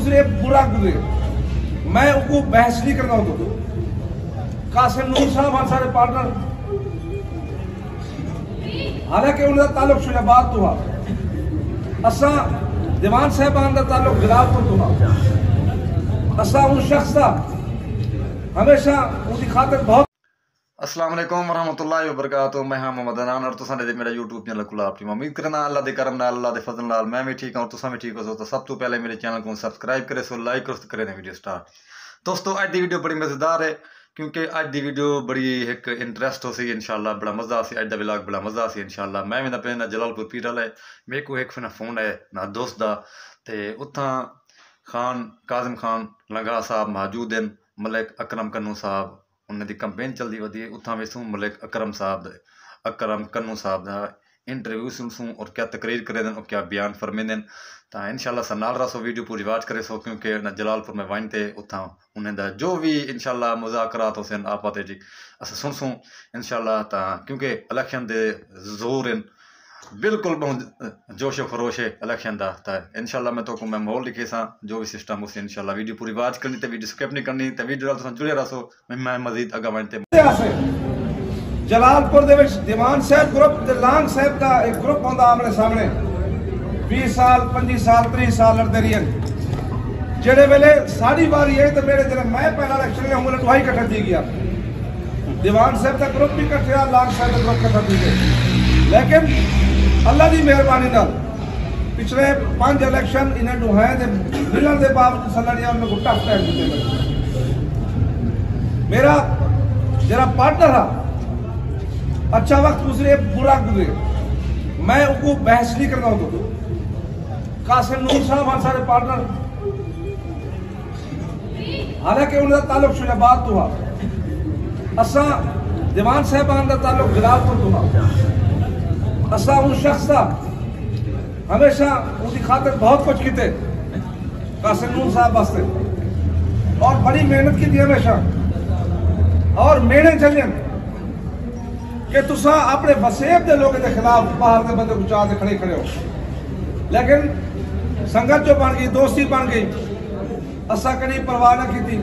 गुजरे बुरा गुजरे, मैं उनको बहस नहीं करना होता। कासिम नूर साहब हमारे सारे पार्टनर, हालांकि उनका ताल्लुक शुजाबाद तो हुआ, असा दीवान साहबान का ताल्लुक जलालपुर तो हुआ। असा उन शख्स का हमेशा उनकी खातिर बहुत। अस्सलाम वालेकुम वरहमतुल्लाहि वबरकातुहू। मैं हाँ मोहम्मद अनान और तुसां दे मेरा यूट्यूब चैनल खुला अपनी उम्मीद करना अल्लाह दे करम नाल अल्लाह दे फजल नाल मैं भी ठीक हूँ और तुसां भी ठीक हो। तो सब तो पहले मेरे चैनल को सब्सक्राइब करे सो लाइक करो तो करे वीडियो स्टार्ट। दोस्तों अज दी वीडियो बड़ी मज़ेदार है क्योंकि अज दी वीडियो बड़ी एक इंटरेस्ट हो सी इंशाल्लाह बड़ा मज़ा सी। अज दा व्लॉग बड़ा मज़ा सी इंशाल्लाह। मैं भी पे ना जलालपुर पीरल है, मेरे को एक फोन है ना दोस्त दा ते उत्थां खान काजिम खान लंगा साहब मौजूद हैं, मलिक अकरम कन्नू साहब उन्हें दी कंपेन चलती वधी है। उत्थां वेसूं मलिक अकरम कन्नू साहब का इंटरव्यू सुनसूं और क्या तकरीर करे और क्या बयान फरमेंदे। तो इंशाल्लाह सा नाल रसो वीडियो पूरी वाच करे सो क्योंकि जलालपुर में वन थे उत्थां उन्हें दा जो भी इंशाल्लाह मुज़ाकरात होसन आपस जी अस सुनसूं इंशाल्लाह। ता क्योंकि इलेक्शन दे जोर इन बिल्कुल बहुत जोशो खरोश है इलेक्शन का। तो इंशाल्लाह मैं तो मैं माहौल लिखे सा जो भी सिस्टम उसे इंशाल्लाह वीडियो पूरी वाच करनी तो वीडियो स्किप नहीं करनी तो वीडियो तुम जुड़े रहो। मैं मजीद अगा बनते जलालपुर दे विच दीवान साहब ग्रुप ते लांग साहब का एक ग्रुप होंदा आमने सामने 20 साल 25 साल 30 साल लड़ते रही। जेड़े वेले साड़ी बारी है तो मेरे जरा मैं पहला इलेक्शन में हूँ लटवाई कट्ठा थी गया, दीवान साहब का ग्रुप भी कट्ठा लांग साहब का ग्रुप कट्ठा थी गए। लेकिन अल्लाह की मेहरबानी नाल पिछले 5 इलेक्शन इन्हें डुहाए दे मिलने के बावजूद सलड़िया उन्हें को टफ टाइम दिते। मेरा जरा पार्टनर हा अच्छा वक्त गुजरे बुरा गुजरे, मैं उनको बहस नहीं करना होता। कासिम नूर साहब हमारे सारे पार्टनर, हालांकि उनका ताल्लुक शुजाबाद तो हुआ, असा दीवान साहबान का ताल्लुक जलालपुर तो हुआ। असा उन शख्स का हमेशा उनकी खातिर बहुत कुछ किते कासिम नूर साहब वास्ते और बड़ी मेहनत की थी हमेशा और मेहनत चलिए कि तुसा अपने वसेब के लोगों के खिलाफ बाहर के बंदे को चाह खड़े खड़े हो। लेकिन संगत जो बन गई दोस्ती बन गई असा कभी परवाह न की थी।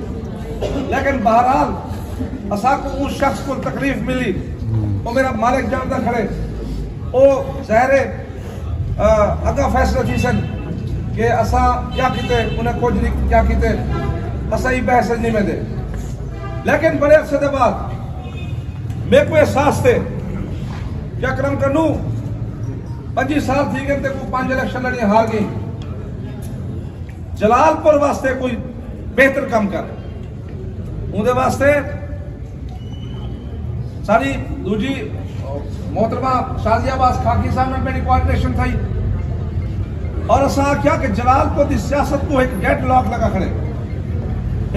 लेकिन बहरहाल असा को उस शख्स को तकलीफ मिली वो मेरा मालिक जानता खड़े वो जहरे अगा फैसला थी सन कि असा क्या किते उन्हें कुछ नहीं क्या किते असा ही बहस नहीं में दे। लेकिन बड़े अरसे के बाद मेरे को एहसास थे कि अकरम कन्नू 25 साल थी गए को 5 इलेक्शन लड़ी हार गई, जलालपुर वास्ते कोई बेहतर काम कर उनके वास्ते सारी दूजी मोहतरमा शाजियाबाद खाकी साहब में मेरी कोऑर्डिनेशन थी और असा क्या कि जलालपुर की सियासत को एक डेडलॉक लगा खड़े।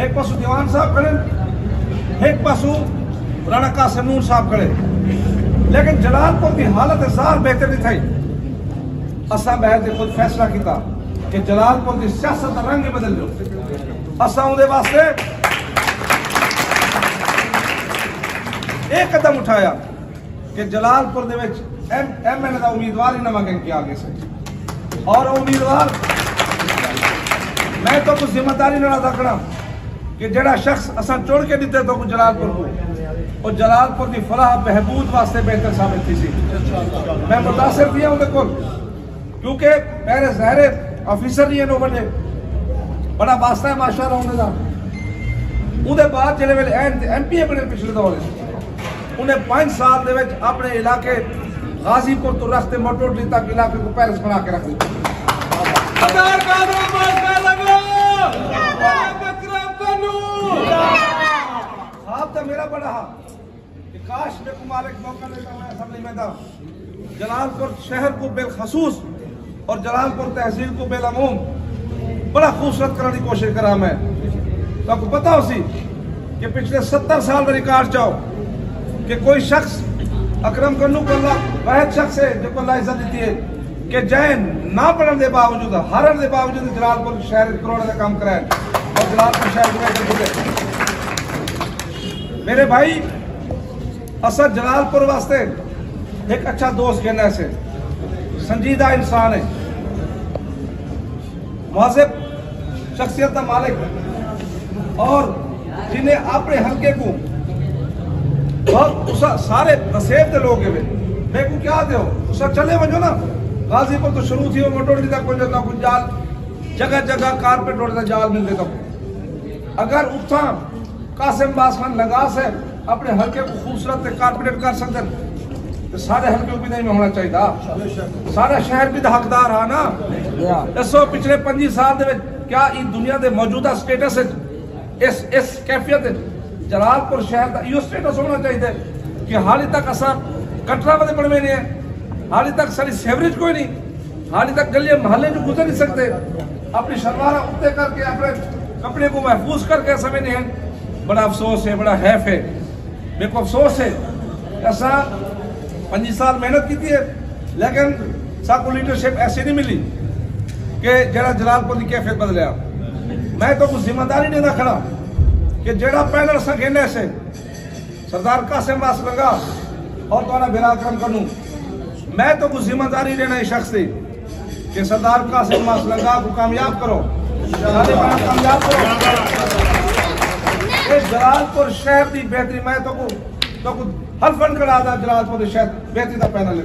एक पासू दीवान साहब खड़े एक पासू राणा कासिम नूर साहब खड़े। लेकिन जलालपुर की हालत जार बेहतर नहीं थी। असा बहर से खुद फैसला किया कि जलालपुर की सियासत का रंग बदल दो। असा उनके वास्ते एक कदम उठाया कि जलालपुर एमएनए का उम्मीदवार ही नवा के आगे से और उम्मीदवार मैं तो कुछ जिम्मेदारी ना रखना कि जड़ा शख्स असा चुन के दिते तो जलालपुर को और जलालपुर की फलाह बहबूद वास्ते बेहतर साबित थी सी। मैं मुतासिर थी उनके को क्योंकि मेरे जहरे ऑफिसर नहीं है नो बने बड़ा वास्ता है माशाअल्लाह उनके बाद जो MP बने पिछले दौर उन्हें 5 साल के अपने इलाके गाजीपुर तो रखते मोटोटली तक इलाके को पैरिस बना के रख दिया। तो मेरा बड़ा कि काश मेरे को मालिक मौका देता मैं असेंबली में था जलालपुर शहर को बेखसूस और जलालपुर तहसील को बेलमूम बड़ा खूबसूरत करने की कोशिश करा। मैं तो आपको पता उसी कि पिछले 70 साल में रिकॉर्ड चाहो कि कोई शख्स अकरम कन्नू को वह शख्स है जो अल्लाह इज्जत दी है कि जैन ना पढ़ने के बावजूद हारने के बावजूद जलालपुर शहर करोड़ का काम कराए और जलालपुर शहर मेरे भाई असद जलालपुर वास्ते एक अच्छा दोस्त कहना से संजीदा इंसान है, मुहज़्ज़ब शख्सियत का मालिक और जिन्हें अपने हल्के को बहुत सारे नसेब के लोग मैं को क्या दो उस चले वजो ना गाजीपुर तो शुरू थी मोटोड़ी तक कुछ जाल जगह जगह कारपेट रोड जाल मिलते तक अगर उठा कासिम बास खान लगा से अपने हल्के को खूबसूरत कारपेट कर सकते तो सारे हल्के भी नहीं में होना चाहिए सारा शहर भी हकदार है ना दसो पिछले 25 साल क्या इस दुनिया के मौजूदा स्टेटस इस कैफियत जलालपुर शहर का यो स्टेटस होना चाहिए कि हाल तक असा कटरा में पड़ में नहीं है हाल तक सारी सेवरेज कोई नहीं हाल तक गलियां मोहल्ले जो गुजर नहीं सकते अपनी शलवारा उत्ते करके अपने कपड़े को महफूज करके समय नहीं है बड़ा अफसोस है बड़ा हैफ है मेरे को अफसोस है ऐसा 25 साल मेहनत की थी लेकिन साको लीडरशिप ऐसी नहीं मिली कि जरा जलालपुर की कैफियत बदलिया मैं तो कुछ जिम्मेदारी नहीं रखना कि जड़ा पैनल संगेने से सरदार कासिम बास लगा और तो बिराकरम करूं मैं तो कुछ जिम्मेदारी लेना शख्स थी कि सरदार कासिम बास लगा को कामयाब करो कामयाब करो जलालपुर शहर की बेहतरी मैं तो कुछ हल्फन करा था जलालपुर शहर बेहतरी का पैनल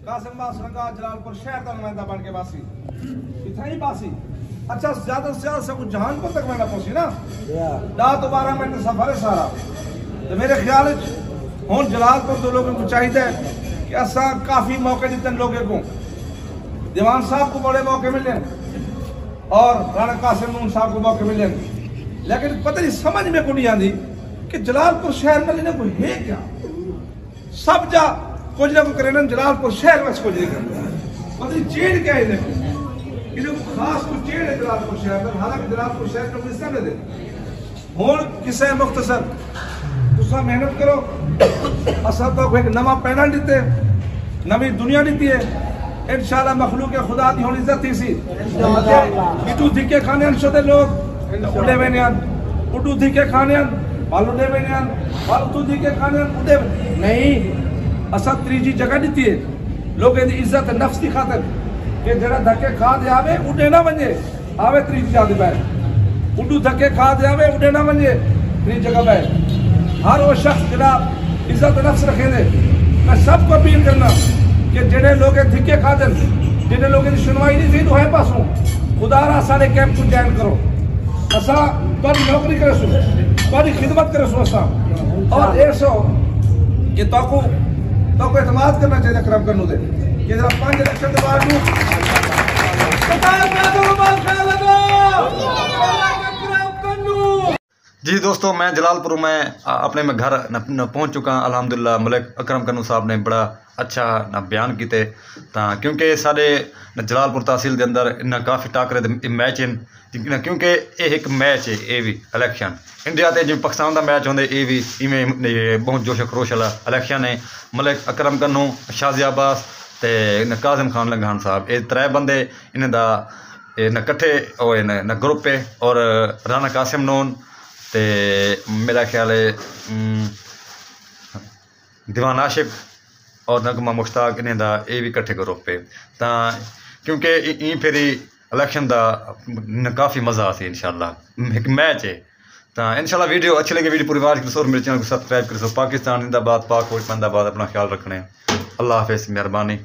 कासिम बास लगा जलालपुर शहर का नुमाइंदा बन के बासी इतना ही बासी अच्छा ज्यादा से ज्यादा सब जहानपुर तक मैंने पहुंची ना 10-12 मिनट सफर है सारा तो मेरे ख्याल हूँ जलालपुर तो लोगों को चाहिए कि असा काफी मौके दिते लोगों को दीवान साहब को बड़े मौके मिले और राणा कासिम नून साहब को मौके मिले लेकिन पता नहीं समझ में को नहीं आती कि जलालपुर शहर में लेने को है क्या सब जा कुछ ना करे जलालपुर शहर में कुछ नहीं करता पता नहीं चेड़ क्या है खास कुछ चेड़ है जलालपुर शहर में हालांकि जलालपुर शहर का कोई हिस्सा नहीं दे हूँ किसे मुख्तसर तुसा मेहनत करो असा तो एक नवा पैनल दीते नवी दुनिया दीती है इंशाल्लाह मखलूक खुदा की होनी इज्जत थी सी इटू धिके खाने शोदे लोग उड़े वेनियान उडू धिके खाने बालू दे वेनियान बालू धिके खाने उड़े नहीं असा त्रीजी जगह दीती है लोग इज्जत नफ्स की खातर कि जरा धक्के खा दे आवे उड़े ना बने आवे त्रीजी जाते बैठ उडू धक्के खा दे आवे उड़े ना बने त्रीजी जगह बैठ हर वो शख्स जरा इज्जत नफ्स रखे दे मैं सबको अपील करना कि जिन्हें लोग धिक्के खा दें जिन्हें लोगों की सुनवाई नहीं थी तो है पासों खुदारा सारे कैंप को ज्वाइन करो असा तुम्हारी नौकरी करे सो तुम्हारी खिदमत करे सो असा और ऐसो कि तो एतमाद करना चाहिए अकरम करनू दे कि जरा 5 इलेक्शन के बाद जी दोस्तों मैं जलालपुर में अपने में घर न पहुंच चुका अल्हम्दुलिल्लाह मलिक अकरम कन्नू साहब ने बड़ा अच्छा ना बयान किए क्योंकि साढ़े जलालपुर तहसील के अंदर इन्हें काफ़ी टाकरे मैच हैं क्योंकि ये एक मैच है ये भी इलेक्शन इंडिया ते जिवें पाकिस्तान का मैच होंगे ये भी इवें बहुत जोशो खरोश वाला इलेक्शन है मलिक अकरम कन्नू शाज़िया अब्बास ते कासिम खान लंघान साहब ये 3 बंदे इन्हें दा न कट्ठे होए न ग्रुप है और राणा कासिम नून ते मेरा ख्याल है दीवान आशिफ और नगमा मुश्ताक इन्हें दा ये भी कट्ठे ग्रुप है क्योंकि ई फेरी इलेक्शन का काफ़ी मज़ा आती इंशाल्लाह एक मैच है इंशाल्लाह वीडियो अच्छी लगे वीडियो पूरी वाच करो मेरे चैनल को सब्सक्राइब करो पाकिस्तान जिंदाबाद पाक और जिंदाबाद अपना ख्याल रखने अल्लाह हाफिज़ मेहरबानी।